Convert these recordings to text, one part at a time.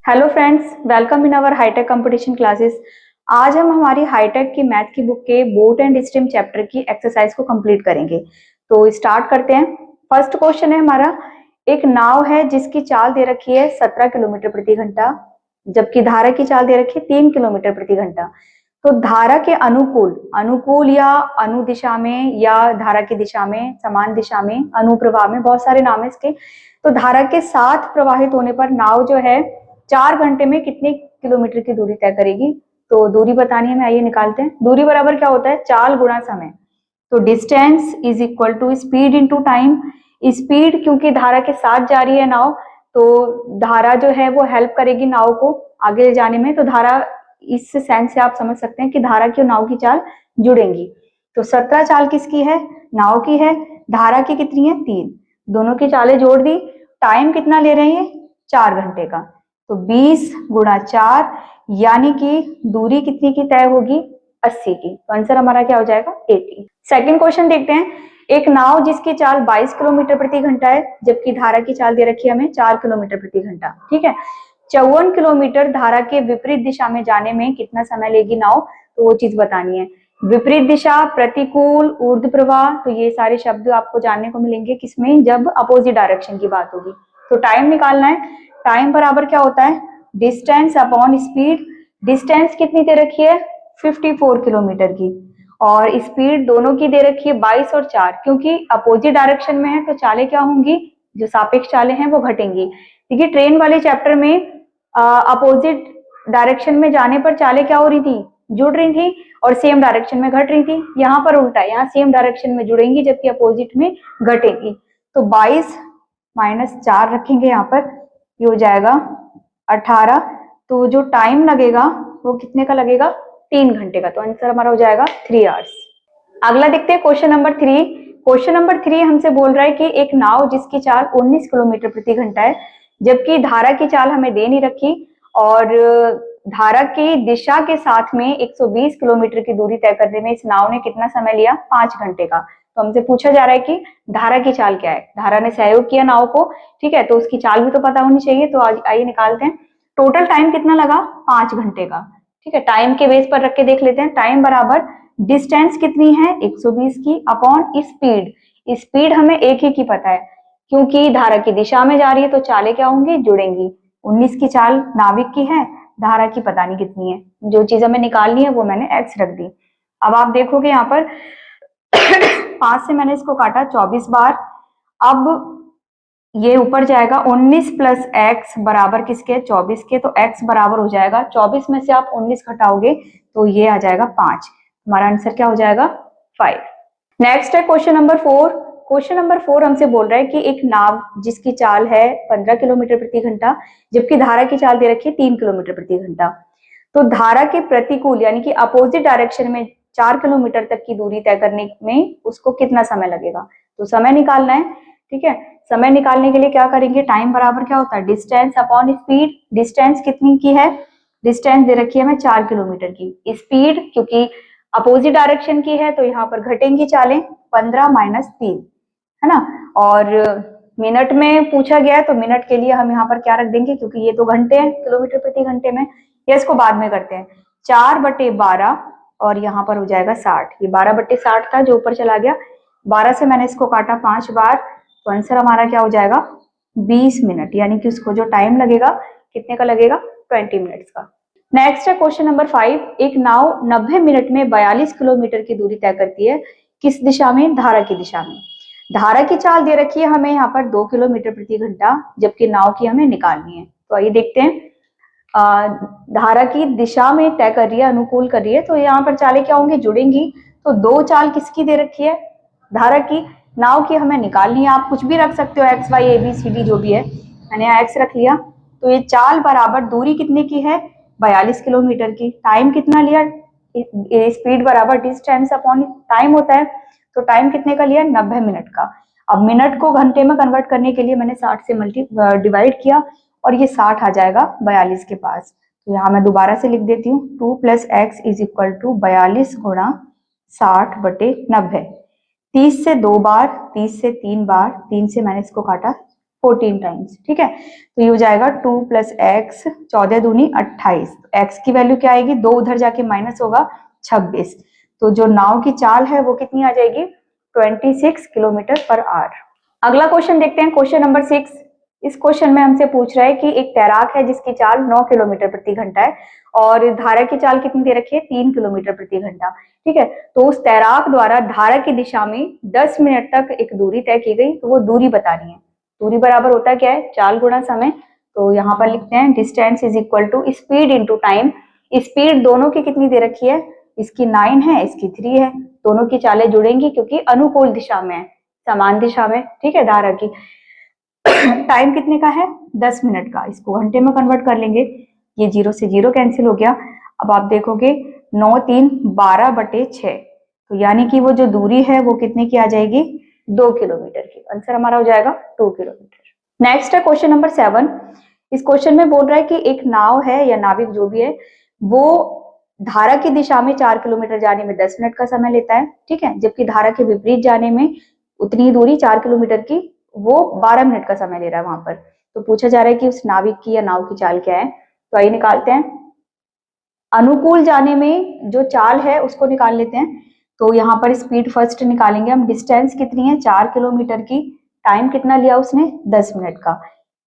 Hello friends, welcome in our hitech competition classes. आज हम हमारी हाईटेक की मैथ की बुक के बोट एंड स्ट्रीम चैप्टर की एक्सरसाइज को कंप्लीट करेंगे। तो स्टार्ट करते हैं। फर्स्ट क्वेश्चन है हमारा, एक नाव है जिसकी चाल दे रखी है 17 किलोमीटर प्रति घंटा, जबकि धारा की चाल दे रखी है 3 किलोमीटर प्रति घंटा। तो धारा के अनुकूल अनुकूल या अनुदिशा में या धारा की दिशा में, समान दिशा में, अनुप्रवाह में, बहुत सारे नाम है इसके। तो धारा के साथ प्रवाहित होने पर नाव जो है 4 घंटे में कितने किलोमीटर की दूरी तय करेगी। तो दूरी बतानी है, आइए निकालते हैं। दूरी बराबर क्या होता है, चाल गुणा समय। तो distance is equal to speed into time. Speed क्योंकि धारा के साथ जा रही है नाव, तो धारा जो है वो हेल्प करेगी नाव को आगे जाने में। तो धारा, इस सेंस से आप समझ सकते हैं कि धारा की और नाव की चाल जुड़ेंगी। तो 17 चाल किसकी है, नाव की है। धारा की कितनी है, 3। दोनों की चालें जोड़ दी। टाइम कितना ले रहे हैं, 4 घंटे का। तो 20 गुणा 4 यानी कि दूरी कितनी की तय होगी, 80 की। तो आंसर हमारा क्या हो जाएगा, 80। सेकंड क्वेश्चन देखते हैं। एक नाव जिसकी चाल 22 किलोमीटर प्रति घंटा है, जबकि धारा की चाल दे रखी है हमें 4 किलोमीटर प्रति घंटा। ठीक है। 54 किलोमीटर धारा के विपरीत दिशा में जाने में कितना समय लेगी नाव, तो वो चीज बतानी है। विपरीत दिशा, प्रतिकूल, ऊर्ध्व प्रवाह, तो ये सारे शब्द आपको जानने को मिलेंगे किसमें, जब अपोजिट डायरेक्शन की बात होगी। तो टाइम निकालना है। टाइम बराबर क्या होता है, डिस्टेंस अपॉन स्पीड। डिस्टेंस कितनी दे रखी है, 54 किलोमीटर की, और स्पीड दोनों की दे रखी है 22 और 4। क्योंकि अपोजिट डायरेक्शन में है तो चालें क्या होंगी, जो सापेक्ष चालें हैं वो घटेंगी। देखिए ट्रेन वाले चैप्टर में अपोजिट डायरेक्शन में जाने पर चालें क्या हो रही थी, जुड़ रही थी, और सेम डायरेक्शन में घट रही थी। यहाँ पर उल्टा है, यहाँ सेम डायरेक्शन में जुड़ेंगी जबकि अपोजिट में घटेंगी। तो 22 माइनस 4 रखेंगे यहाँ पर, ये हो जाएगा 18। तो जो टाइम लगेगा वो कितने का लगेगा, 3 घंटे का। तो आंसर हमारा हो जाएगा 3 आवर्स। अगला देखते हैं क्वेश्चन नंबर 3। क्वेश्चन नंबर 3 हमसे बोल रहा है कि एक नाव जिसकी चाल 19 किलोमीटर प्रति घंटा है, जबकि धारा की चाल हमें दे नहीं रखी, और धारा की दिशा के साथ में 120 किलोमीटर की दूरी तय करने में इस नाव ने कितना समय लिया, 5 घंटे का। तो हमसे पूछा जा रहा है कि धारा की चाल क्या है। धारा ने सहयोग किया नाव को, ठीक है, तो उसकी चाल भी तो पता होनी चाहिए। तो आइए निकालते हैं। टोटल टाइम कितना लगा, 5 घंटे का। ठीक है, टाइम के बेस पर रख के देख लेते हैं। टाइम बराबर डिस्टेंस कितनी है, 120 की, अपॉन स्पीड। स्पीड हमें एक ही की पता है, क्योंकि धारा की दिशा में जा रही है तो चालें क्या होंगी, जुड़ेंगी। 19 की चाल नाविक की है, धारा की पता नहीं कितनी है। जो चीज हमें निकालनी है वो मैंने एक्स रख दी। अब आप देखोगे यहाँ पर 5 से मैंने इसको काटा 24 बार। अब ये ऊपर जाएगा 19 प्लस एक्स बराबर किसके, 24 के। तो एक्स बराबर हो जाएगा 24 में से आप 19 घटाओगे तो ये आ जाएगा 5। हमारा आंसर क्या हो जाएगा, 5। नेक्स्ट है क्वेश्चन नंबर 4। क्वेश्चन नंबर 4 हमसे बोल रहा है कि एक नाव जिसकी चाल है 15 किलोमीटर प्रति घंटा, जबकि धारा की चाल दे रखी है 3 किलोमीटर प्रति घंटा। तो धारा के प्रतिकूल यानी कि अपोजिट डायरेक्शन में 4 किलोमीटर तक की दूरी तय करने में उसको कितना समय लगेगा। तो समय निकालना है। ठीक है, समय निकालने के लिए क्या करेंगे, टाइम बराबर क्या होता है, डिस्टेंस अपॉन स्पीड। डिस्टेंस कितनी की है, डिस्टेंस दे रखी है हमें 4 किलोमीटर की। स्पीड क्योंकि अपोजिट डायरेक्शन की है तो यहाँ पर घटेंगी चालें, 15 माइनस 3, है ना। और मिनट में पूछा गया है तो मिनट के लिए हम यहाँ पर क्या रख देंगे, क्योंकि ये तो घंटे हैं किलोमीटर प्रति घंटे में, या इसको बाद में करते हैं। 4/12 और यहाँ पर हो जाएगा 60। ये 12/60 था जो ऊपर चला गया। 12 से मैंने इसको काटा 5 बार, तो आंसर हमारा क्या हो जाएगा, 20 मिनट। यानी कि उसको जो टाइम लगेगा कितने का लगेगा, 20 मिनट्स का। नेक्स्ट है क्वेश्चन नंबर 5। एक नाव 90 मिनट में 42 किलोमीटर की दूरी तय करती है, किस दिशा में, धारा की दिशा में। धारा की चाल दे रखी है हमें यहाँ पर 2 किलोमीटर प्रति घंटा, जबकि नाव की हमें निकालनी है। तो आइए देखते हैं। धारा की दिशा में तय कर रही है, अनुकूल कर रही है, तो यहाँ पर चालें क्या होंगी, जुड़ेंगी। तो 2 चाल किसकी दे रखी है, धारा की। नाव की हमें निकालनी है। आप कुछ भी रख सकते हो, X Y A B C D जो भी है, मैंने यहाँ एक्स रख लिया। तो ये चाल बराबर दूरी कितने की है, 42 किलोमीटर की। टाइम कितना लिया, स्पीड बराबर डिस्टेंस अपॉन टाइम होता है, तो टाइम कितने का लिया, 90 मिनट का। अब मिनट को घंटे में कन्वर्ट करने के लिए मैंने 60 से डिवाइड किया, और ये 60 आ जाएगा 42 के पास। तो यहाँ मैं दोबारा से लिख देती हूँ, 2 + x इज इक्वल टू 42 गुणा 60/90। 30 से 2 बार, 30 से 3 बार, 3 से मैंने इसको काटा 14 टाइम्स, ठीक है। तो ये हो जाएगा 2 + x, 14 दूनी 28। x की वैल्यू क्या आएगी, 2 उधर जाके माइनस होगा 26। तो जो नाव की चाल है वो कितनी आ जाएगी, 26 km/h। अगला क्वेश्चन देखते हैं, क्वेश्चन नंबर 6। इस क्वेश्चन में हमसे पूछ रहा है कि एक तैराक है जिसकी चाल 9 km/घंटा है और धारा की चाल कितनी दे रखी है, 3 km/घंटा, ठीक है। तो उस तैराक द्वारा धारा की दिशा में 10 मिनट तक एक दूरी तय की गई, तो वो दूरी बतानी है। दूरी बराबर होता क्या है, चाल गुणा समय। तो यहाँ पर लिखते हैं distance is equal to speed into time. Speed दोनों की कितनी दे रखी है, इसकी 9 है, इसकी 3 है। दोनों की चालें जुड़ेंगी क्योंकि अनुकूल दिशा में है, समान दिशा में, ठीक है, धारा की। टाइम कितने का है, 10 मिनट का। इसको घंटे में कन्वर्ट कर लेंगे, ये 0 से 0 कैंसिल हो गया। अब आप देखोगे 9 3 12/6, तो यानी कि वो जो दूरी है वो कितने की आ जाएगी, 2 किलोमीटर की। आंसर हमारा हो जाएगा 2 किलोमीटर। नेक्स्ट है क्वेश्चन नंबर 7। इस क्वेश्चन में बोल रहा है कि एक नाव है या नाविक जो भी है, वो धारा की दिशा में 4 किलोमीटर जाने में 10 मिनट का समय लेता है, ठीक है, जबकि धारा के विपरीत जाने में उतनी दूरी 4 किलोमीटर की वो 12 मिनट का समय ले रहा है वहां पर। तो पूछा जा रहा है कि उस नाविक की या नाव की चाल क्या है। तो आइए निकालते हैं। अनुकूल जाने में जो चाल है उसको निकाल लेते हैं। तो यहाँ पर स्पीड फर्स्ट निकालेंगे हम। डिस्टेंस कितनी है, 4 किलोमीटर की। टाइम कितना लिया उसने, 10 मिनट का।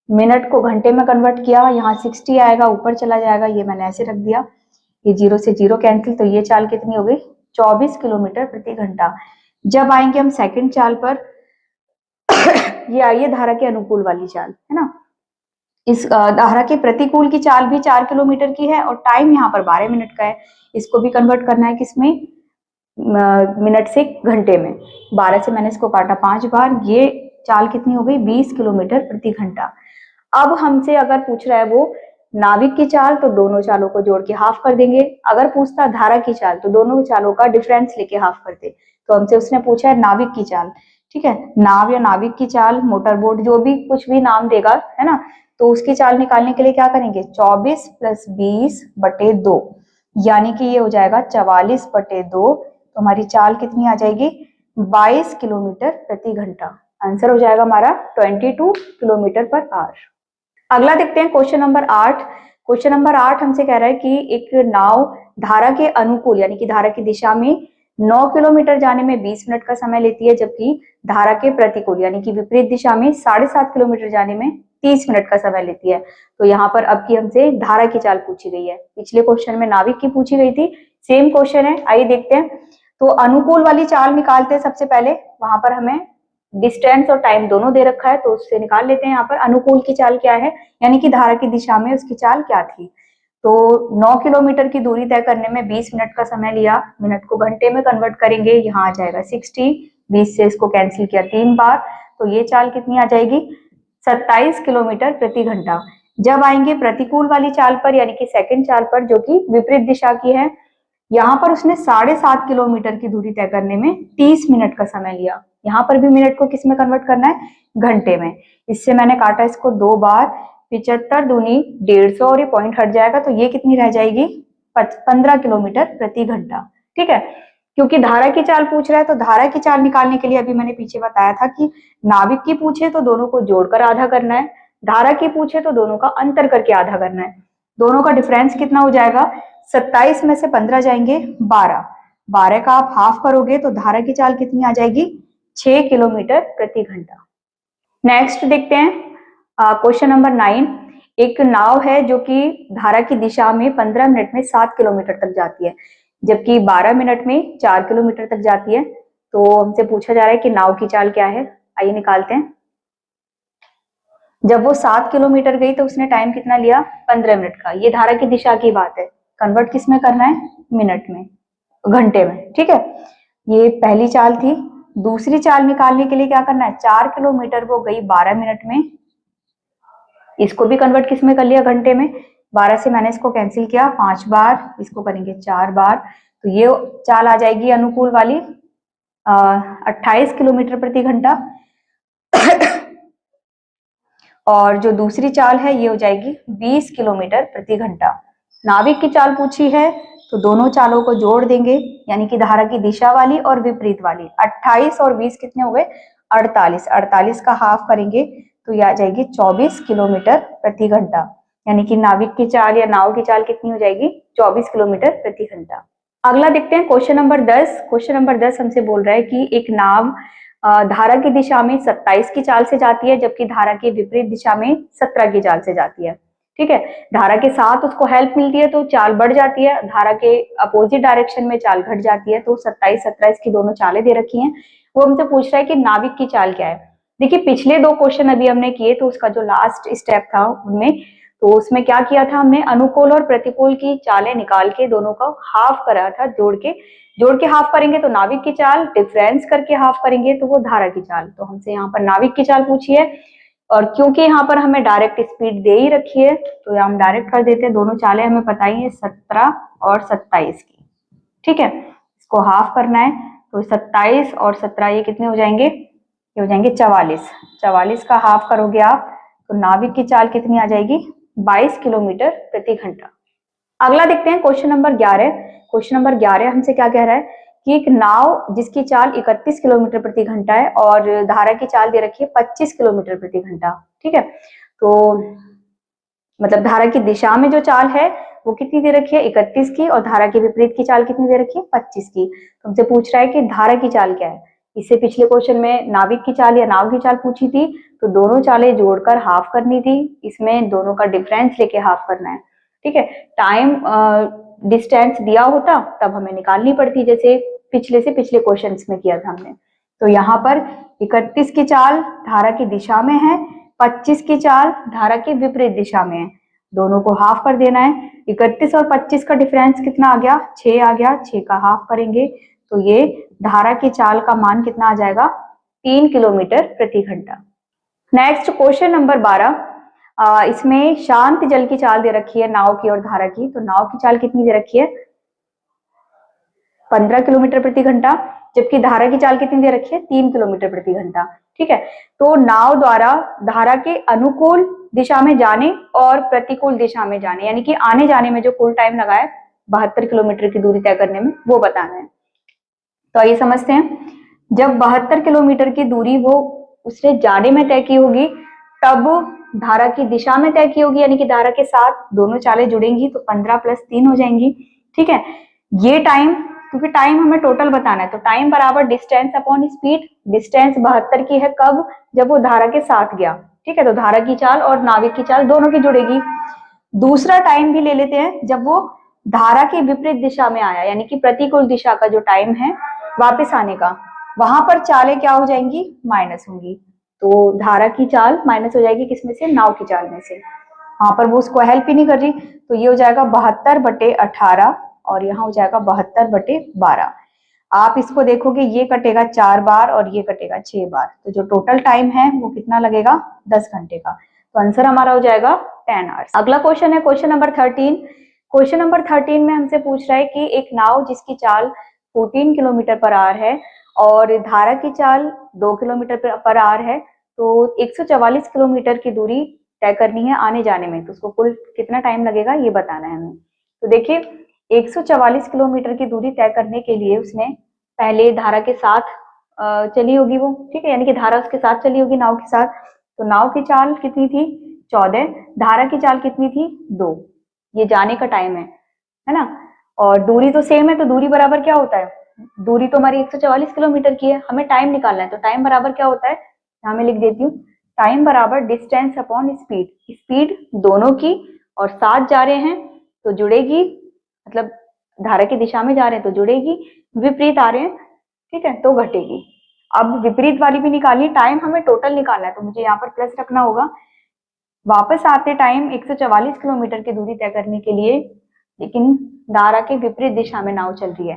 मिनट को घंटे में कन्वर्ट किया, यहाँ 60 आएगा, ऊपर चला जाएगा, ये मैंने ऐसे रख दिया। ये 0 से 0 कैंसिल, तो ये चाल कितनी हो गई, 24 किलोमीटर/घंटा। जब आएंगे हम सेकंड चाल पर, ये आई है धारा के अनुकूल वाली चाल, है ना। इस धारा के प्रतिकूल की चाल भी 4 किलोमीटर की है और टाइम यहाँ पर 12 मिनट का है। इसको भी कन्वर्ट करना है किसमें, मिनट से घंटे में। 12 से मैंने इसको काटा 5 बार, ये चाल कितनी हो गई, 20 किलोमीटर/घंटा। अब हमसे अगर पूछ रहा है वो नाविक की चाल, तो दोनों चालों को जोड़ के हाफ कर देंगे। अगर पूछता धारा की चाल, तो दोनों चालों का डिफरेंस लेके हाफ करते। तो हमसे उसने पूछा है नाविक की चाल, ठीक है। नाव या नाविक की चाल, मोटर बोट, जो भी कुछ भी नाम देगा, है ना। तो उसकी चाल निकालने के लिए क्या करेंगे, 24 + 20/2, यानी कि ये हो जाएगा 44/2। तो हमारी चाल कितनी आ जाएगी, 22 किलोमीटर/घंटा। आंसर हो जाएगा हमारा 22 किलोमीटर/आवर। अगला देखते हैं क्वेश्चन नंबर 8। क्वेश्चन नंबर 8 हमसे कह रहा है कि एक नाव धारा के अनुकूल यानी कि धारा की दिशा में 9 किलोमीटर जाने में 20 मिनट का समय लेती है, जबकि धारा के प्रतिकूल यानी कि विपरीत दिशा में 7.5 किलोमीटर जाने में 30 मिनट का समय लेती है। तो यहाँ पर अब की हमसे धारा की चाल पूछी गई है। पिछले क्वेश्चन में नाविक की पूछी गई थी, सेम क्वेश्चन है, आइए देखते हैं। तो अनुकूल वाली चाल निकालते हैं सबसे पहले। वहां पर हमें डिस्टेंस और टाइम दोनों दे रखा है, तो उससे निकाल लेते हैं। यहाँ पर अनुकूल की चाल क्या है, यानी कि धारा की दिशा में उसकी चाल क्या थी। तो 9 किलोमीटर की दूरी तय करने में 20 मिनट का समय लिया। मिनट को घंटे में कन्वर्ट करेंगे, यहाँ आ जाएगा 60। 20 से इसको कैंसिल किया 3 बार, तो ये चाल कितनी आ जाएगी, 27 किलोमीटर/घंटा। जब आएंगे प्रतिकूल वाली चाल पर, यानी कि सेकंड चाल पर, जो कि विपरीत दिशा की है, यहाँ पर उसने 7.5 किलोमीटर की दूरी तय करने में 30 मिनट का समय लिया। यहाँ पर भी मिनट को किस में कन्वर्ट करना है, घंटे में। इससे मैंने काटा इसको 2 बार, 75 दूनी 150 और ये पॉइंट हट जाएगा, तो ये कितनी रह जाएगी, 15 किलोमीटर/घंटा, ठीक है। क्योंकि धारा की चाल पूछ रहा है, तो धारा की चाल निकालने के लिए अभी मैंने पीछे बताया था कि नाविक की पूछे तो दोनों को जोड़कर आधा करना है, धारा की पूछे तो दोनों का अंतर करके आधा करना है। दोनों का डिफरेंस कितना हो जाएगा, 27 में से 15 जाएंगे 12, 12 का आप हाफ करोगे तो धारा की चाल कितनी आ जाएगी, 6 किलोमीटर/घंटा। नेक्स्ट देखते हैं क्वेश्चन नंबर 9। एक नाव है जो कि धारा की दिशा में 15 मिनट में 7 किलोमीटर तक जाती है, जबकि 12 मिनट में 4 किलोमीटर तक जाती है। तो हमसे पूछा जा रहा है कि नाव की चाल क्या है, आइए निकालते हैं। जब वो 7 किलोमीटर गई तो उसने टाइम कितना लिया, 15 मिनट का। ये धारा की दिशा की बात है, कन्वर्ट किस में करना है, मिनट में, घंटे में, ठीक है। ये पहली चाल थी। दूसरी चाल निकालने के लिए क्या करना है, 4 किलोमीटर वो गई 12 मिनट में, इसको भी कन्वर्ट किस में कर लिया, घंटे में। 12 से मैंने इसको कैंसिल किया 5 बार, इसको करेंगे 4 बार, तो ये चाल आ जाएगी अनुकूल वाली 28 किलोमीटर/घंटा। और जो दूसरी चाल है ये हो जाएगी 20 किलोमीटर/घंटा। नाविक की चाल पूछी है तो दोनों चालों को जोड़ देंगे, यानी कि धारा की दिशा वाली और विपरीत वाली। 28 और 20 कितने हो गए, 48। 48 का हाफ करेंगे तो ये आ जाएगी 24 किलोमीटर प्रति घंटा, यानी कि नाविक की चाल या नाव की चाल कितनी हो जाएगी, 24 किलोमीटर प्रति घंटा। अगला देखते हैं क्वेश्चन नंबर 10। क्वेश्चन नंबर 10 हमसे बोल रहा है कि एक नाव धारा की दिशा में 27 की चाल से जाती है, जबकि धारा के विपरीत दिशा में 17 की चाल से जाती है। ठीक है, धारा के साथ उसको हेल्प मिलती है तो चाल बढ़ जाती है, धारा के अपोजिट डायरेक्शन में चाल घट जाती है। तो 27, 17 इसकी दोनों चालें दे रखी हैं। वो हमसे पूछ रहा है कि नाविक की चाल क्या है। देखिए पिछले 2 क्वेश्चन अभी हमने किए, तो उसका जो लास्ट स्टेप था उनमें, तो उसमें क्या किया था हमने, अनुकूल और प्रतिकूल की चालें निकाल के दोनों को हाफ करा था, जोड़ के हाफ करेंगे तो नाविक की चाल, डिफरेंस करके हाफ करेंगे तो वो धारा की चाल। तो हमसे यहाँ पर नाविक की चाल पूछी है, और क्योंकि यहाँ पर हमें डायरेक्ट स्पीड दे ही रखी है तो हम डायरेक्ट कर देते हैं। दोनों चालें हमें पता ही है 17 और 27 की। ठीक है, इसको हाफ करना है तो 27 और 17 ये कितने हो जाएंगे, ये हो जाएंगे 44। 44 का हाफ करोगे आप तो नाविक की चाल कितनी आ जाएगी, 22 किलोमीटर प्रति घंटा। अगला देखते हैं क्वेश्चन नंबर 11। क्वेश्चन नंबर 11 हमसे क्या कह रहा है कि एक नाव जिसकी चाल 31 किलोमीटर प्रति घंटा है और धारा की चाल दे रखी है 25 किलोमीटर प्रति घंटा। ठीक है, तो मतलब धारा की दिशा में जो चाल है वो कितनी दे रखी है, 31 की, और धारा के विपरीत की चाल कितनी दे रखी है, 25 की। तो हमसे पूछ रहा है कि धारा की चाल क्या है। इससे पिछले क्वेश्चन में नाविक की चाल या नाव की चाल पूछी थी, तो दोनों चालें जोड़कर हाफ करनी थी, इसमें दोनों का डिफरेंस लेके हाफ करना है। ठीक है, टाइम डिस्टेंस दिया होता तब हमें निकालनी पड़ती, जैसे पिछले क्वेश्चन में किया था हमने। तो यहाँ पर 31 की चाल धारा की दिशा में है, 25 की चाल धारा के विपरीत दिशा में है, दोनों को हाफ कर देना है। 31 और 25 का डिफरेंस कितना आ गया, 6 आ गया, 6 का हाफ करेंगे तो ये धारा की चाल का मान कितना आ जाएगा, 3 किलोमीटर प्रति घंटा। नेक्स्ट क्वेश्चन नंबर 12, इसमें शांत जल की चाल दे रखी है नाव की और धारा की। तो नाव की चाल कितनी दे रखी है, 15 किलोमीटर प्रति घंटा, जबकि धारा की चाल कितनी दे रखी है, 3 किलोमीटर प्रति घंटा। ठीक है, तो नाव द्वारा धारा के अनुकूल दिशा में जाने और प्रतिकूल दिशा में जाने, यानी कि आने जाने में जो कुल टाइम लगा है 72 किलोमीटर की दूरी तय करने में, वो बताना है। तो आइए समझते हैं। जब 72 किलोमीटर की दूरी वो उसने जाने में तय की होगी, तब धारा की दिशा में तय की होगी, यानी कि धारा के साथ दोनों चालें जुड़ेंगी तो 15 + 3 हो जाएंगी। ठीक है, ये टाइम, क्योंकि टाइम हमें टोटल बताना है, तो टाइम बराबर डिस्टेंस अपॉन स्पीड। डिस्टेंस 72 की है, कब, जब वो धारा के साथ गया। ठीक है, तो धारा की चाल और नाविक की चाल दोनों की जुड़ेगी। दूसरा टाइम भी ले लेते हैं, जब वो धारा के विपरीत दिशा में आया, यानी कि प्रतिकूल दिशा का जो टाइम है वापस आने का, वहां पर चालें क्या हो जाएंगी, माइनस होंगी। तो धारा की चाल माइनस हो जाएगी किसमें से, नाव की चाल में से। वहां पर वो उसको हेल्प ही नहीं कर रही, तो ये हो जाएगा 72/18 और यहाँ हो जाएगा 72/12। आप इसको देखोगे, ये कटेगा 4 बार और ये कटेगा 6 बार, तो जो टोटल टाइम है वो कितना लगेगा, 10 घंटे का। तो आंसर हमारा हो जाएगा 10 आवर्स। अगला क्वेश्चन है क्वेश्चन नंबर 13। क्वेश्चन नंबर 13 में हमसे पूछ रहा है कि एक नाव जिसकी चाल 14 किलोमीटर पर आवर है और धारा की चाल 2 किलोमीटर पर आवर है, तो 144 किलोमीटर की दूरी तय करनी है आने जाने में, तो उसको कुल कितना टाइम लगेगा ये बताना है हमें। तो देखिए 144 किलोमीटर की दूरी तय करने के लिए उसने पहले धारा के साथ चली होगी वो। ठीक है, यानी कि धारा उसके साथ चली होगी नाव के साथ। तो नाव की चाल कितनी थी, 14, धारा की चाल कितनी थी, 2। ये जाने का टाइम है ना, और दूरी तो सेम है, तो दूरी बराबर क्या होता है, दूरी तो हमारी 144 किलोमीटर की है, हमें टाइम निकालना है, तो टाइम बराबर क्या होता है, यहाँ मैं लिख देती हूँ, टाइम बराबर डिस्टेंस अपॉन स्पीड। स्पीड दोनों की और साथ जा रहे हैं तो जुड़ेगी, मतलब धारा की दिशा में जा रहे हैं तो जुड़ेगी, विपरीत आ रहे हैं, ठीक है, तो घटेगी। अब विपरीत वाली भी निकालनी, टाइम हमें टोटल निकालना है, तो मुझे यहाँ पर प्लस रखना होगा। वापस आते टाइम 144 किलोमीटर की दूरी तय करने के लिए, लेकिन धारा के विपरीत दिशा में नाव चल रही है,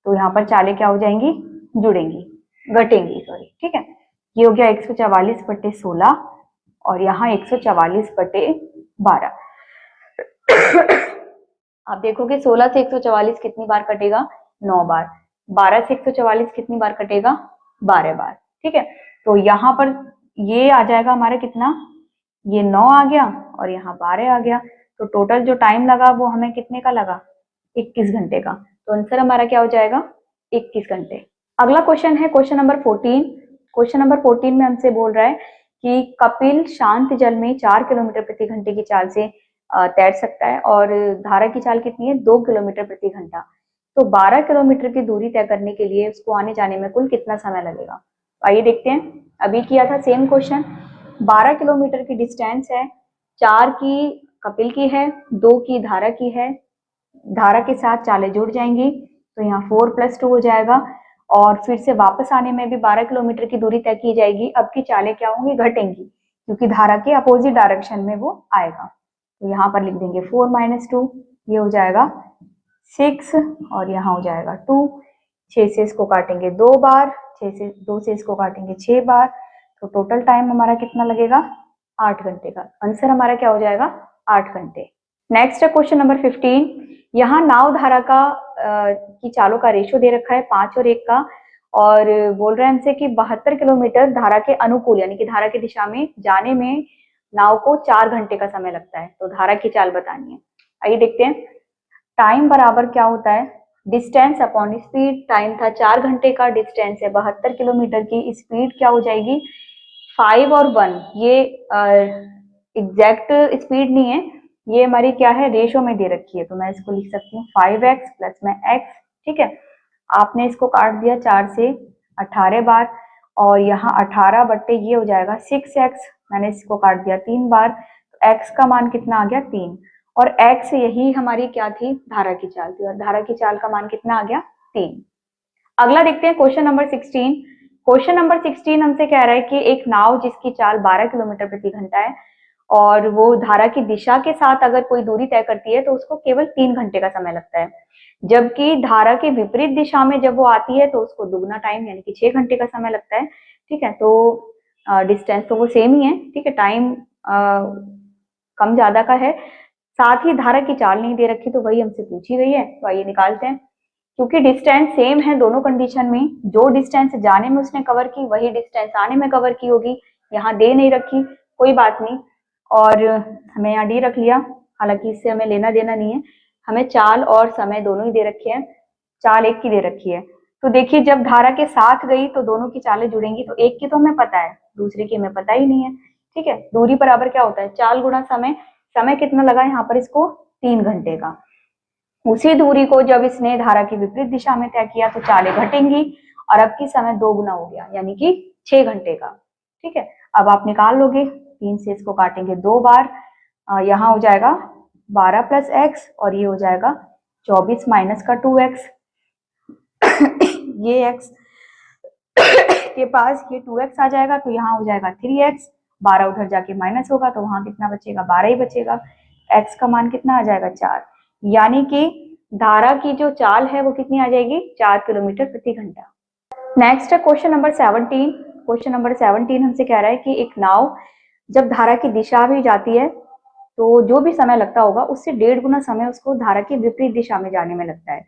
तो यहाँ पर चालें क्या हो जाएंगी, जुड़ेंगी, घटेंगी, सॉरी। ठीक है, ये हो गया 144/16 और यहाँ 144/12। आप देखोगे 16 से 144 कितनी बार कटेगा, 9 बार। 12 से 144 कितनी बार कटेगा, 12 बार। ठीक है, तो यहाँ पर ये आ जाएगा हमारा कितना, ये 9 आ गया और यहाँ 12 आ गया, तो टोटल जो टाइम लगा वो हमें कितने का लगा, 21 घंटे का। तो आंसर हमारा क्या हो जाएगा, 21 घंटे। अगला क्वेश्चन है क्वेश्चन नंबर 14। क्वेश्चन नंबर 14 में हमसे बोल रहा है कि कपिल शांत जल में 4 किलोमीटर प्रति घंटे की चाल से तैर सकता है और धारा की चाल कितनी है, 2 किलोमीटर प्रति घंटा। तो 12 किलोमीटर की दूरी तय करने के लिए उसको आने जाने में कुल कितना समय लगेगा। आइए देखते हैं, अभी किया था सेम क्वेश्चन। 12 किलोमीटर की डिस्टेंस है, 4 की कपिल की है, 2 की धारा की है, धारा के साथ चालें जुड़ जाएंगी तो यहाँ 4 + 2 हो जाएगा और फिर से वापस आने में भी 12 किलोमीटर की दूरी तय की जाएगी। अब की चालें क्या होंगी, घटेंगी, क्योंकि धारा के अपोजिट डायरेक्शन में वो आएगा। तो यहाँ पर लिख देंगे 4 - 2, ये हो जाएगा 6 और यहाँ हो जाएगा 2। 6 से इसको काटेंगे 2 बार, 2 से इसको काटेंगे 6 बार, तो टोटल टाइम हमारा कितना लगेगा, 8 घंटे का। आंसर हमारा क्या हो जाएगा, 8 घंटे। नेक्स्ट है क्वेश्चन नंबर 15। यहाँ नाव धारा का की चालों का रेशो दे रखा है 5 और 1 का, और बोल रहे हैं हमसे कि 72 किलोमीटर धारा के अनुकूल यानी कि धारा की दिशा में जाने में नाव को 4 घंटे का समय लगता है। तो धारा की चाल बतानी है। आइए देखते हैं, टाइम बराबर क्या होता है, डिस्टेंस अपॉन स्पीड। टाइम था 4 घंटे का, डिस्टेंस है 72 किलोमीटर की, स्पीड क्या हो जाएगी 5 और 1। ये एग्जैक्ट स्पीड नहीं है, ये हमारी क्या है, रेशो में दे रखी है। तो मैं इसको लिख सकती हूँ 5x प्लस में x, ठीक है। आपने इसको काट दिया 4 से 18 बार और यहाँ 18 बट्टे ये हो जाएगा 6x, मैंने इसको काट दिया 3 बार, तो x का मान कितना आ गया 3, और x यही हमारी क्या थी, धारा की चाल थी, और धारा की चाल का मान कितना आ गया 3। अगला देखते हैं क्वेश्चन नंबर 16। क्वेश्चन नंबर 16 हमसे कह रहा है कि एक नाव जिसकी चाल 12 किलोमीटर प्रति घंटा है और वो धारा की दिशा के साथ अगर कोई दूरी तय करती है तो उसको केवल 3 घंटे का समय लगता है, जबकि धारा के विपरीत दिशा में जब वो आती है तो उसको दुगना टाइम यानी कि 6 घंटे का समय लगता है, ठीक है। तो डिस्टेंस तो वो सेम ही है, ठीक है, टाइम कम ज्यादा का है, साथ ही धारा की चाल नहीं दे रखी, तो वही हमसे पूछी गई है। तो आइए निकालते हैं, क्योंकि डिस्टेंस सेम है दोनों कंडीशन में, जो डिस्टेंस जाने में उसने कवर की वही डिस्टेंस आने में कवर की होगी, यहाँ दे नहीं रखी, कोई बात नहीं, और हमें यहाँ डी रख लिया, हालांकि इससे हमें लेना देना नहीं है, हमें चाल और समय दोनों ही दे रखे हैं। चाल एक की दे रखी है, तो देखिए जब धारा के साथ गई तो दोनों की चालें जुड़ेंगी, तो एक की तो हमें पता है, दूसरे की हमें पता ही नहीं है, ठीक है। दूरी बराबर क्या होता है, चाल गुणा समय। समय कितना लगा यहाँ पर इसको, 3 घंटे का। उसी दूरी को जब इसने धारा की विपरीत दिशा में तय किया तो चालें घटेंगी, और अब की समय 2 गुना हो गया यानी कि 6 घंटे का, ठीक है। अब आप निकाल लोगे, 3 से इसको काटेंगे 2 बार, यहाँ हो जाएगा 12 + x और ये हो जाएगा 24 - का 2x। ये x के पास ये 2x आ जाएगा तो यहाँ हो जाएगा 3x, 12 उधर जाके माइनस होगा तो वहां कितना बचेगा, 12 ही बचेगा। x का मान कितना आ जाएगा 4, यानी कि धारा की जो चाल है वो कितनी आ जाएगी, 4 किलोमीटर प्रति घंटा। नेक्स्ट है क्वेश्चन नंबर 17। क्वेश्चन नंबर 17 हमसे कह रहा है कि एक नाव जब धारा की दिशा भी जाती है तो जो भी समय लगता होगा उससे 1.5 गुना समय उसको धारा की विपरीत दिशा में जाने में लगता है।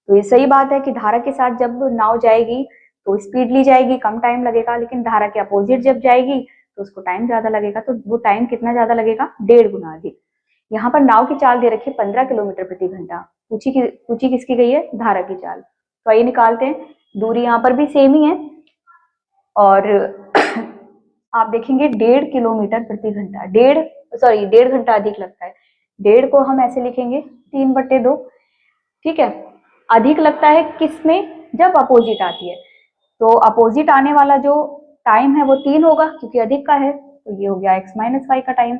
तो ये सही बात है कि धारा के साथ जब नाव जाएगी तो स्पीड ली जाएगी, कम टाइम लगेगा, लेकिन धारा के अपोजिट जब जाएगी तो उसको टाइम ज्यादा लगेगा। तो वो टाइम कितना ज्यादा लगेगा, 1.5 गुना अधिक। यहाँ पर नाव की चाल दे रखी है 15 किलोमीटर प्रति घंटा, पूछी किसकी गई है, धारा की चाल। तो आइए निकालते हैं, दूरी यहाँ पर भी सेम ही है और आप देखेंगे 1.5 किलोमीटर प्रति घंटा, 1.5 घंटा अधिक लगता है। 1.5 को हम ऐसे लिखेंगे 3/2, ठीक है। अधिक लगता है किसमें, जब अपोजिट आती है, तो अपोजिट आने वाला जो टाइम है वो 3 होगा क्योंकि अधिक का है, तो ये हो गया x - y का टाइम,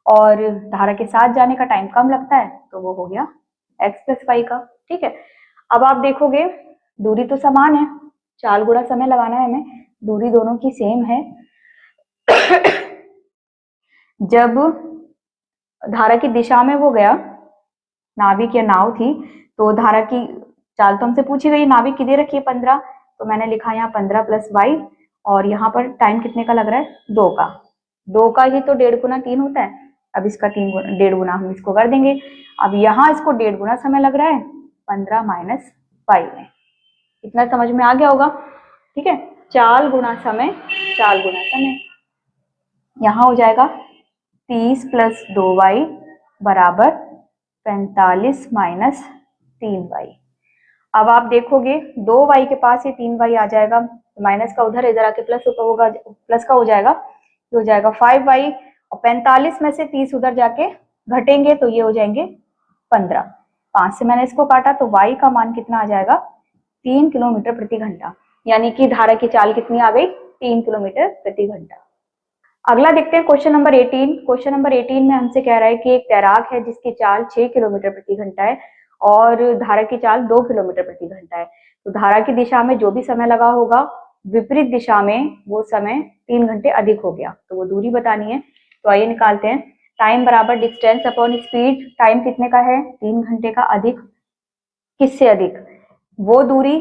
और धारा के साथ जाने का टाइम कम लगता है तो वो हो गया x + y का, ठीक है। अब आप देखोगे दूरी तो समान है, चाल गुणा समय लगाना है हमें, दूरी दोनों की सेम है। जब धारा की दिशा में वो गया, नाविक या नाव थी, तो धारा की चाल तो हमसे पूछी गई, नाविक की दे रखी है 15, तो मैंने लिखा यहाँ 15 + y, और यहाँ पर टाइम कितने का लग रहा है, 2 का। 2 का ही तो 1.5 गुना 3 होता है, अब इसका 1.5 गुना हम इसको कर देंगे। अब यहाँ इसको 1.5 गुना समय लग रहा है 15 - y में, इतना समझ में आ गया होगा, ठीक है। चाल गुणा समय, चाल गुणा समय, यहाँ हो जाएगा 30 + 2y बराबर 45 - 3y। अब आप देखोगे 2y के पास ये 3y आ जाएगा, माइनस का उधर, इधर आके प्लस होगा, प्लस का हो जाएगा, ये हो जाएगा 5y, और 45 में से 30 उधर जाके घटेंगे तो ये हो जाएंगे 15। 5 से मैंने इसको काटा तो y का मान कितना आ जाएगा, 3 किलोमीटर प्रति घंटा, यानी कि धारा की चाल कितनी आ गई, 3 किलोमीटर प्रति घंटा। अगला देखते हैं क्वेश्चन नंबर 18। क्वेश्चन नंबर 18 में हमसे कह रहा है कि एक तैराक है जिसकी चाल 6 किलोमीटर प्रति घंटा है और धारा की चाल 2 किलोमीटर प्रति घंटा है। तो धारा की दिशा में जो भी समय लगा होगा, विपरीत दिशा में वो समय 3 घंटे अधिक हो गया, तो वो दूरी बतानी है। तो आइए निकालते हैं। टाइम बराबर डिस्टेंस अपॉन स्पीड। टाइम कितने का है, 3 घंटे का। अधिक किससे अधिक, वो दूरी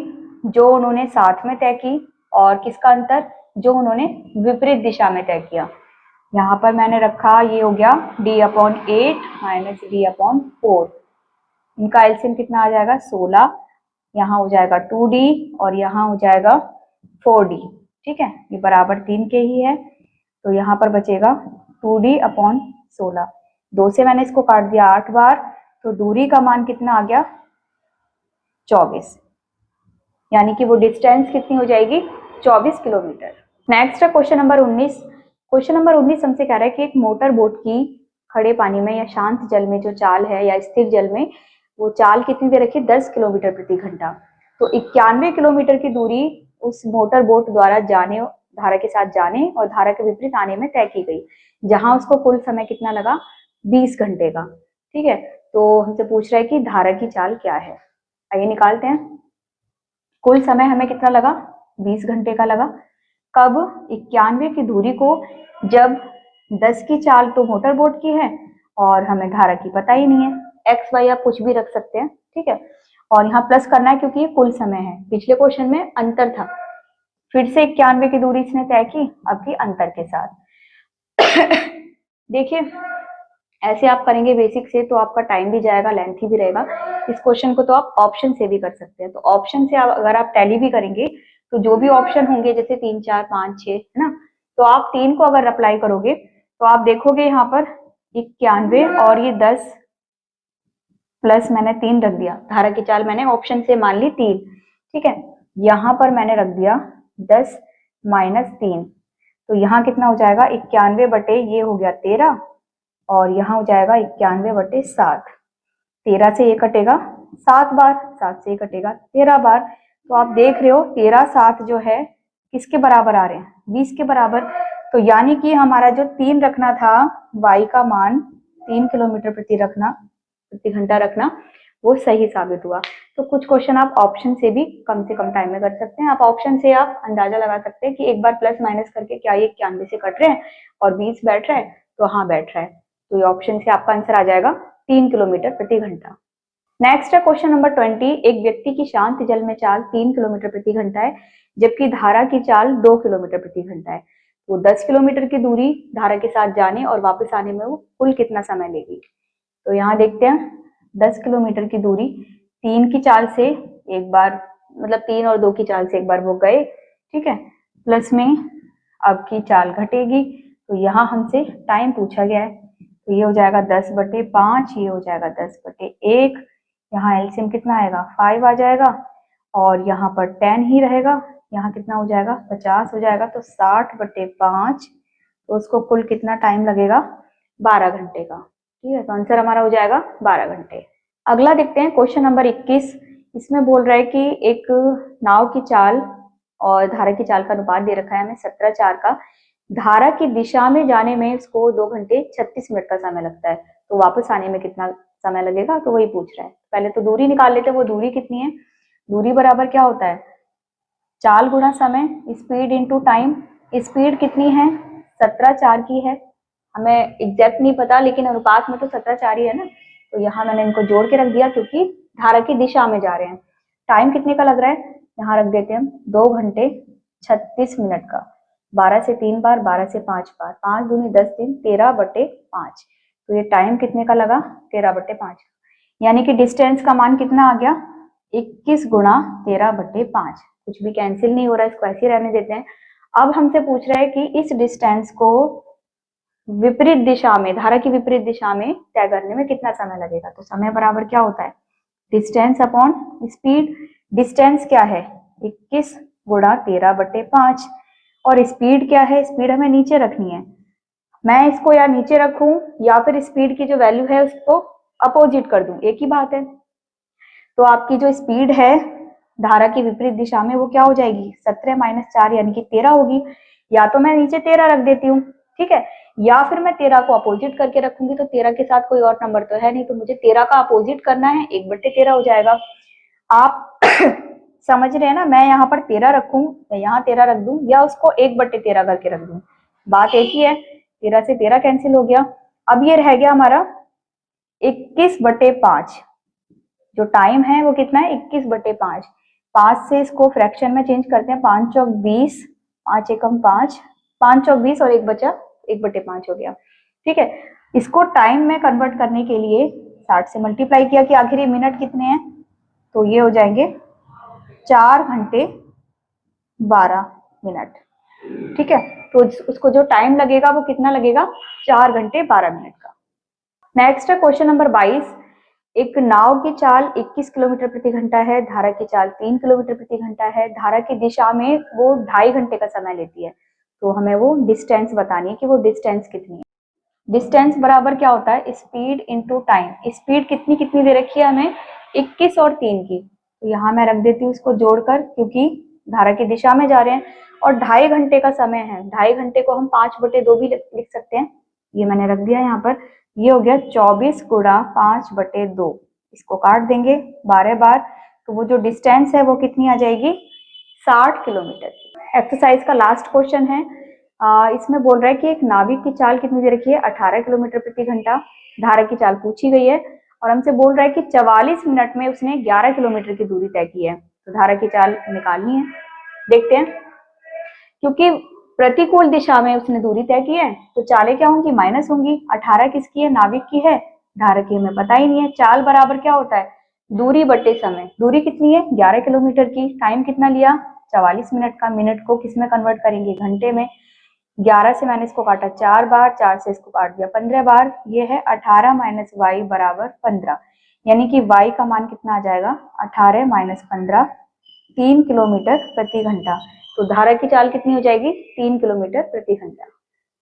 जो उन्होंने साथ में तय की, और किसका अंतर, जो उन्होंने विपरीत दिशा में तय किया। यहाँ पर मैंने रखा, ये हो गया d/8 माइनस d/4। इनका एलसीएम कितना आ जाएगा, 16। यहाँ हो जाएगा 2d और यहाँ हो जाएगा 4d। ठीक है, ये बराबर 3 के ही है, तो यहाँ पर बचेगा 2d/16। 2 से मैंने इसको काट दिया 8 बार, तो दूरी का मान कितना आ गया, 24, यानी कि वो डिस्टेंस कितनी हो जाएगी, 24 किलोमीटर। नेक्स्ट है क्वेश्चन नंबर 19। क्वेश्चन नंबर 19 हमसे कह रहा है कि एक मोटर बोट की खड़े पानी में या शांत जल में जो चाल है, या स्थिर जल में, वो चाल कितनी दे रखी है, 10 किलोमीटर प्रति घंटा। तो 91 किलोमीटर की दूरी उस मोटर बोट द्वारा जाने, धारा के साथ जाने और धारा के विपरीत आने में तय की गई, जहां उसको कुल समय कितना लगा, 20 घंटे का। ठीक है, तो हमसे पूछ रहा है कि धारा की चाल क्या है। आइए निकालते हैं। कुल समय हमें कितना लगा, 20 घंटे का लगा। कब, 91 की दूरी को, जब 10 की चाल तो मोटर बोट की है और हमें धारा की पता ही नहीं है। एक्स वाई आप कुछ भी रख सकते हैं, ठीक है। और यहाँ प्लस करना है क्योंकि ये कुल समय है। पिछले क्वेश्चन में अंतर था, फिर से 91 की दूरी इसने तय की, अब की अंतर के साथ। देखिए, ऐसे आप करेंगे बेसिक से तो आपका टाइम भी जाएगा, लेंथी भी रहेगा। इस क्वेश्चन को तो आप ऑप्शन से भी कर सकते हैं। तो ऑप्शन से अगर आप टैली भी करेंगे तो जो भी ऑप्शन होंगे, जैसे 3, 4, 5, 6 है ना, तो आप 3 को अगर अप्लाई करोगे तो आप देखोगे यहाँ पर 91 और ये 10 प्लस मैंने 3 रख दिया। धारा की चाल मैंने ऑप्शन से मान ली 3, ठीक है। यहाँ पर मैंने रख दिया 10 माइनस 3, तो यहाँ कितना हो जाएगा, 91 बटे ये हो गया 13, और यहाँ हो जाएगा 91 बटे 7। 13 से ये कटेगा 7 बार, 7 से ये कटेगा 13 बार। तो आप देख रहे हो 13, 7 जो है किसके बराबर आ रहे हैं, 20 के बराबर। तो यानी कि हमारा जो 3 रखना था, y का मान 3 किलोमीटर प्रति घंटा रखना, वो सही साबित हुआ। तो कुछ क्वेश्चन आप ऑप्शन से भी कम टाइम में कर सकते हैं। आप ऑप्शन से आप अंदाजा लगा सकते हैं कि एक बार प्लस माइनस करके क्या ये 91 से कट रहे हैं और 20 बैठ रहा है, तो हाँ बैठ रहा है। तो ये ऑप्शन से आपका आंसर आ जाएगा 3 किलोमीटर प्रति घंटा। नेक्स्ट है क्वेश्चन नंबर 20। एक व्यक्ति की शांत जल में चाल 3 किलोमीटर प्रति घंटा है, जबकि धारा की चाल 2 किलोमीटर प्रति घंटा है। वो 10 किलोमीटर की दूरी धारा के साथ जाने और वापस आने में वो कुल कितना समय लेगी। तो यहाँ देखते हैं, 10 किलोमीटर की दूरी 3 की चाल से एक बार, मतलब 3 और 2 की चाल से एक बार वो गए, ठीक है। प्लस में अब की चाल घटेगी, तो यहाँ हमसे टाइम पूछा गया है, तो ये हो जाएगा 10 बटे 5, ये हो जाएगा 10 बटे 1। यहाँ एलसीएम कितना आएगा, 5 आ जाएगा, और यहाँ पर 10 ही रहेगा। यहाँ कितना हो जाएगा, 50 हो जाएगा। तो 60 बटे 5, तो उसको कुल कितना टाइम लगेगा, 12 घंटे का। ठीक है, तो आंसर हमारा हो जाएगा 12 घंटे। अगला देखते हैं क्वेश्चन नंबर 21। इसमें बोल रहा है कि एक नाव की चाल और धारा की चाल का अनुपात दे रखा है हमें 17:4 का। धारा की दिशा में जाने में इसको 2 घंटे 36 मिनट का समय लगता है, तो वापस आने में कितना समय लगेगा, तो वही पूछ रहा है। पहले तो दूरी निकाल लेते हैं, वो दूरी कितनी है। दूरी बराबर क्या होता है, चाल गुणा समय, स्पीड इंटू टाइम। स्पीड कितनी है, 17:4 की है। हमें एग्जैक्ट नहीं पता, लेकिन अनुपात में तो 17:4 ही है ना, तो यहाँ मैंने इनको जोड़ के रख दिया क्योंकि धारा की दिशा में जा रहे हैं। टाइम कितने का लग रहा है, यहाँ रख देते हैं हम 2 घंटे 36 मिनट का। 12 से 3 बार, 12 से 5 बार, 5 दूनी 10 दिन, 13 बटे 5। तो ये टाइम कितने का लगा, 13 बटे 5, यानी कि डिस्टेंस का मान कितना आ गया, 21 गुणा 13 बटे 5। कुछ भी कैंसिल नहीं हो रहा है, इसको ऐसे ही रहने देते हैं। अब हमसे पूछ रहा है कि इस डिस्टेंस को विपरीत दिशा में, धारा की विपरीत दिशा में तय करने में कितना समय लगेगा। तो समय बराबर क्या होता है, डिस्टेंस अपॉन स्पीड। डिस्टेंस क्या है, 21 गुणा 13 बटे 5, और स्पीड क्या है, स्पीड हमें नीचे रखनी है, मैं इसको या नीचे रखूं या फिर स्पीड की जो वैल्यू है उसको अपोजिट कर दूं, एक ही बात है। तो आपकी जो स्पीड है धारा की विपरीत दिशा में वो क्या हो जाएगी, 17 माइनस 4 यानी कि 13 होगी। या तो मैं नीचे 13 रख देती हूँ, ठीक है, या फिर मैं 13 को अपोजिट करके रखूंगी। तो 13 के साथ कोई और नंबर तो है नहीं, तो मुझे 13 का अपोजिट करना है, 1/13 हो जाएगा। आप समझ रहे हैं ना, मैं यहाँ पर 13 रखूं या यहाँ 13 रख दूं या उसको 1/13 करके रख दूं, बात एक ही है। 13 से 13 कैंसिल हो गया। अब ये रह गया हमारा 21/5। जो टाइम है वो कितना है, 21/5। 5 से इसको फ्रैक्शन में चेंज करते हैं, 5 चौक 20, 5 एकम 5, 5 चौक 20 और 1 बचा 1/5 हो गया, ठीक है। इसको टाइम में कन्वर्ट करने के लिए 60 से मल्टीप्लाई किया कि आखिर ये मिनट कितने हैं, तो ये हो जाएंगे 4 घंटे 12 मिनट, ठीक है। तो उसको जो टाइम लगेगा वो कितना लगेगा, 4 घंटे 12 मिनट का। नेक्स्ट है क्वेश्चन नंबर 22। एक नाव की चाल 21 किलोमीटर प्रति घंटा है, धारा की चाल 3 किलोमीटर प्रति घंटा है, धारा की दिशा में वो 2.5 घंटे का समय लेती है। तो हमें वो डिस्टेंस बतानी है कि वो डिस्टेंस कितनी है। डिस्टेंस बराबर क्या होता है, स्पीड इंटू टाइम। स्पीड कितनी कितनी दे रखी है हमें, 21 और 3 की। तो यहाँ मैं रख देती हूँ इसको जोड़कर, क्योंकि धारा की दिशा में जा रहे हैं और 2.5 घंटे का समय है। 2.5 घंटे को हम 5/2 भी लिख सकते हैं, ये मैंने रख दिया यहाँ पर। ये हो गया 24 गुणा 5/2। इसको काट देंगे 12 बार, तो वो जो डिस्टेंस है वो कितनी आ जाएगी, 60 किलोमीटर। एक्सरसाइज का लास्ट क्वेश्चन है। इसमें बोल रहा है कि एक नाविक की चाल कितनी दे रखी है, 18 किलोमीटर प्रति घंटा। धारा की चाल पूछी गई है और हमसे बोल रहा है कि 44 मिनट में उसने 11 किलोमीटर की दूरी तय की है। तो धारा की चाल निकालनी है, देखते हैं। क्योंकि प्रतिकूल दिशा में उसने दूरी तय की है तो चालें क्या होंगी, माइनस होंगी। 18 किसकी है, नाविक की है, धारा की हमें पता ही नहीं है। चाल बराबर क्या होता है, दूरी बटे समय। दूरी कितनी है, 11 किलोमीटर की। टाइम कितना लिया, 44 मिनट का। मिनट को किस में कन्वर्ट करेंगे, घंटे में। 11 से मैंने इसको काटा 4 बार, 4 से इसको काट दिया 15 बार। ये है 18 माइनस वाई बराबर 15, यानी कि वाई का मान कितना आ जाएगा, 18 माइनस 15, 3 किलोमीटर प्रति घंटा। तो धारा की चाल कितनी हो जाएगी, 3 किलोमीटर प्रति घंटा।